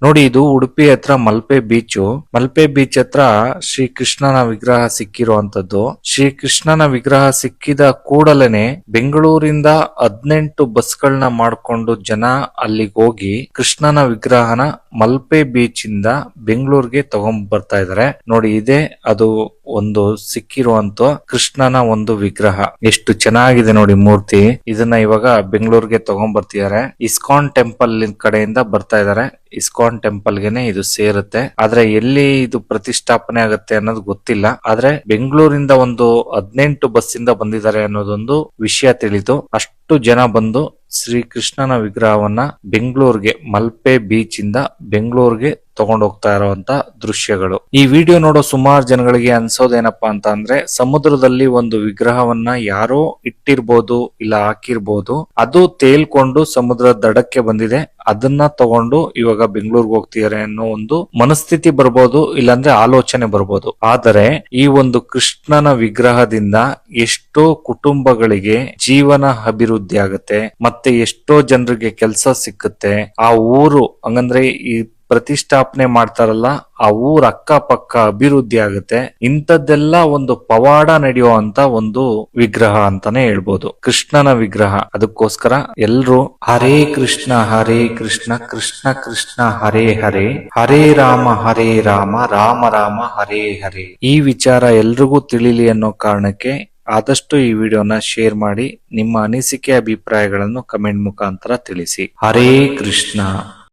ನೋಡಿ, ಇದು ಉಡುಪಿ ಹತ್ರ ಮಲ್ಪೆ ಬೀಚು. ಮಲ್ಪೆ ಬೀಚ್ ಹತ್ರ ಶ್ರೀ ಕೃಷ್ಣನ ವಿಗ್ರಹ ಸಿಕ್ಕಿರುವಂತದ್ದು. ಶ್ರೀ ಕೃಷ್ಣನ ವಿಗ್ರಹ ಸಿಕ್ಕಿದ ಕೂಡಲೇನೆ ಬೆಂಗಳೂರಿಂದ 18 ಬಸ್ಗಳನ್ನ ಮಾಡ್ಕೊಂಡು ಜನ ಅಲ್ಲಿಗೆ ಹೋಗಿ ಕೃಷ್ಣನ ವಿಗ್ರಹನ ಮಲ್ಪೆ ಬೀಚ್ ಇಂದ ಬೆಂಗಳೂರಿಗೆ ತಗೊಂಡ್ ಬರ್ತಾ ಇದಾರೆ. ನೋಡಿ, ಇದೇ ಅದು ಒಂದು ಸಿಕ್ಕಿರುವಂತ ಕೃಷ್ಣನ ಒಂದು ವಿಗ್ರಹ. ಎಷ್ಟು ಚೆನ್ನಾಗಿದೆ ನೋಡಿ ಮೂರ್ತಿ. ಇದನ್ನ ಇವಾಗ ಬೆಂಗಳೂರಿಗೆ ತಗೊಂಡ್ ಬರ್ತಿದ್ದಾರೆ. ಇಸ್ಕಾನ್ ಟೆಂಪಲ್ ಕಡೆಯಿಂದ ಬರ್ತಾ ಇದಾರೆ. ಇಸ್ಕಾನ್ ಟೆಂಪಲ್ ಗೆನೆ ಇದು ಸೇರುತ್ತೆ. ಆದ್ರೆ ಎಲ್ಲಿ ಇದು ಪ್ರತಿಷ್ಠಾಪನೆ ಆಗುತ್ತೆ ಅನ್ನೋದು ಗೊತ್ತಿಲ್ಲ. ಆದ್ರೆ ಬೆಂಗಳೂರಿಂದ ಒಂದು 18 ಬಸ್ ಇಂದ ಬಂದಿದ್ದಾರೆ ಅನ್ನೋದೊಂದು ವಿಷಯ ತಿಳಿತು. ಅಷ್ಟು ಜನ ಬಂದು ಶ್ರೀ ಕೃಷ್ಣನ ವಿಗ್ರಹವನ್ನ ಬೆಂಗಳೂರಿಗೆ ಮಲ್ಪೆ ಬೀಚ್ ಇಂದ ಬೆಂಗಳೂರಿಗೆ ತಗೊಂಡು ಹೋಗ್ತಾ ಇರುವಂತ ದೃಶ್ಯಗಳು. ಈ ವಿಡಿಯೋ ನೋಡೋ ಸುಮಾರು ಜನಗಳಿಗೆ ಅನ್ಸೋದೇನಪ್ಪಾ ಅಂತ ಅಂದ್ರೆ, ಸಮುದ್ರದಲ್ಲಿ ಒಂದು ವಿಗ್ರಹವನ್ನ ಯಾರೋ ಇಟ್ಟಿರ್ಬೋದು, ಇಲ್ಲ ಹಾಕಿರ್ಬೋದು, ಅದು ತೇಲ್ಕೊಂಡು ಸಮುದ್ರ ದಡಕ್ಕೆ ಬಂದಿದೆ, ಅದನ್ನ ತಗೊಂಡು ಇವಾಗ ಬೆಂಗಳೂರಿಗೆ ಹೋಗ್ತಿದ್ದಾರೆ ಅನ್ನೋ ಒಂದು ಮನಸ್ಥಿತಿ ಬರ್ಬೋದು, ಇಲ್ಲಾಂದ್ರೆ ಆಲೋಚನೆ ಬರ್ಬೋದು. ಆದರೆ ಈ ಒಂದು ಕೃಷ್ಣನ ವಿಗ್ರಹದಿಂದ ಎಷ್ಟೋ ಕುಟುಂಬಗಳಿಗೆ ಜೀವನ ಅಭಿವೃದ್ಧಿ ಆಗುತ್ತೆ, ಮತ್ತೆ ಎಷ್ಟೋ ಜನರಿಗೆ ಕೆಲಸ ಸಿಕ್ಕುತ್ತೆ. ಆ ಊರು ಹಂಗಂದ್ರೆ ಈ ಪ್ರತಿಷ್ಠಾಪನೆ ಮಾಡ್ತಾರಲ್ಲ, ಆ ಊರ ಅಕ್ಕಪಕ್ಕ ಅಭಿವೃದ್ಧಿ ಆಗುತ್ತೆ. ಇಂಥದ್ದೆಲ್ಲ ಒಂದು ಪವಾಡ ನಡೆಯುವಂತ ಒಂದು ವಿಗ್ರಹ ಅಂತಾನೆ ಹೇಳ್ಬೋದು, ಕೃಷ್ಣನ ವಿಗ್ರಹ. ಅದಕ್ಕೋಸ್ಕರ ಎಲ್ರು ಹರೇ ಕೃಷ್ಣ ಕೃಷ್ಣ ಕೃಷ್ಣ ಹರೇ ಹರೇ, ಹರೇ ರಾಮ ರಾಮ ರಾಮ ಹರೇ ಹರೇ. ಈ ವಿಚಾರ ಎಲ್ರಿಗೂ ತಿಳಿಲಿ ಅನ್ನೋ ಕಾರಣಕ್ಕೆ ಆದಷ್ಟು ಈ ವಿಡಿಯೋನ ಶೇರ್ ಮಾಡಿ ನಿಮ್ಮ ಅನಿಸಿಕೆ ಅಭಿಪ್ರಾಯಗಳನ್ನು ಕಮೆಂಟ್ ಮುಖಾಂತರ ತಿಳಿಸಿ. ಹರೇ ಕೃಷ್ಣ.